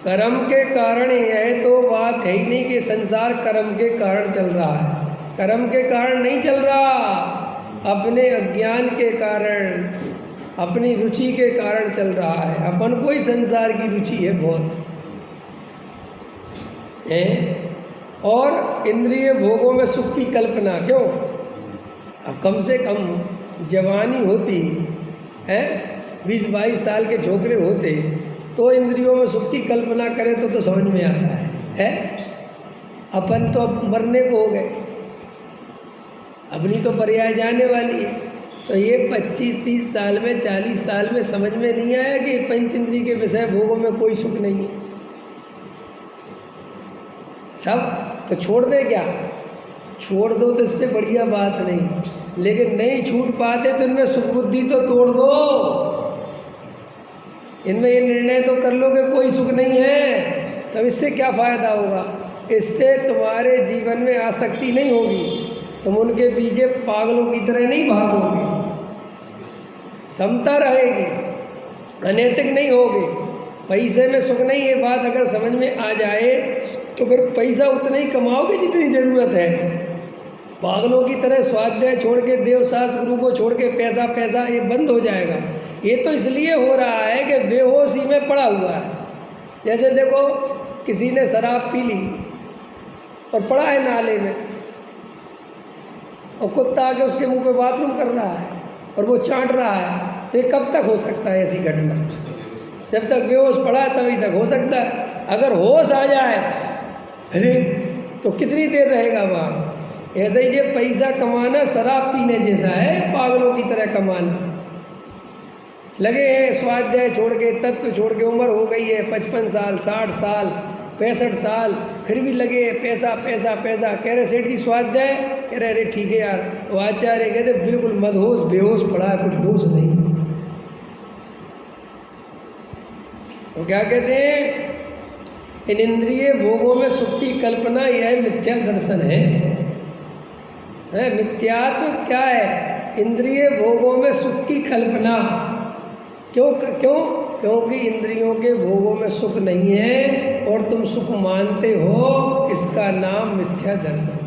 कर्म के कारण यह तो बात है ही नहीं कि संसार कर्म के कारण चल रहा है। कर्म के कारण नहीं चल रहा, अपने अज्ञान के कारण, अपनी रुचि के कारण चल रहा है। अपन को ही संसार की रुचि है बहुत है, और इंद्रिय भोगों में सुख की कल्पना। क्यों? अब कम से कम जवानी होती है, 20-22 साल के छोकरे होते तो इंद्रियों में सुख की कल्पना करें तो समझ में आता है? अपन तो अब मरने को हो गए, अपनी तो पर्याय जाने वाली है। तो ये 25-30 साल में, 40 साल में समझ में नहीं आया कि पंच इंद्रिय के विषय भोगों में कोई सुख नहीं है। सब तो छोड़ दे, क्या छोड़ दो तो इससे बढ़िया बात नहीं, लेकिन नहीं छूट पाते तो इनमें सुख बुद्धि तो तोड़ दो। इनमें ये निर्णय तो कर लो कि कोई सुख नहीं है, तब इससे क्या फ़ायदा होगा? इससे तुम्हारे जीवन में आसक्ति नहीं होगी, तुम उनके पीछे पागलों की तरह नहीं भागोगे, समता रहेगी, अनैतिक नहीं होगे। पैसे में सुख नहीं, ये बात अगर समझ में आ जाए तो फिर पैसा उतना ही कमाओगे जितनी ज़रूरत है। पागलों की तरह स्वाध्याय छोड़ के, देवशास्त्र गुरु को छोड़ के पैसा पैसा ये बंद हो जाएगा। ये तो इसलिए हो रहा है कि बेहोशी में पड़ा हुआ है। जैसे देखो, किसी ने शराब पी ली और पड़ा है नाले में, और कुत्ता आके उसके मुंह पे बाथरूम कर रहा है और वो चाट रहा है, तो ये कब तक हो सकता है ऐसी घटना? जब तक बेहोश पड़ा है तभी तक हो सकता है। अगर होश आ जाए अरे तो कितनी देर रहेगा वहाँ? ऐसे ही ये पैसा कमाना शराब पीने जैसा है, पागलों की तरह कमाना। लगे हैं स्वाध्याय छोड़ के, तत्व छोड़ के, उम्र हो गई है 55 साल, 60 साल, 65 साल, फिर भी लगे पैसा पैसा पैसा। कह रहे सेठ जी स्वाध्याय, कह रहे अरे ठीक है यार। तो आचार्य कहते बिल्कुल मदहोश बेहोश पड़ा है, कुछ होश नहीं। तो क्या कहते हैं? इन इंद्रिय भोगों में सुख की कल्पना, यह मिथ्या दर्शन है। मिथ्यात्व क्या है? इंद्रिय भोगों में सुख की कल्पना। क्यों? क्योंकि इंद्रियों के भोगों में सुख नहीं है और तुम सुख मानते हो, इसका नाम मिथ्या दर्शन।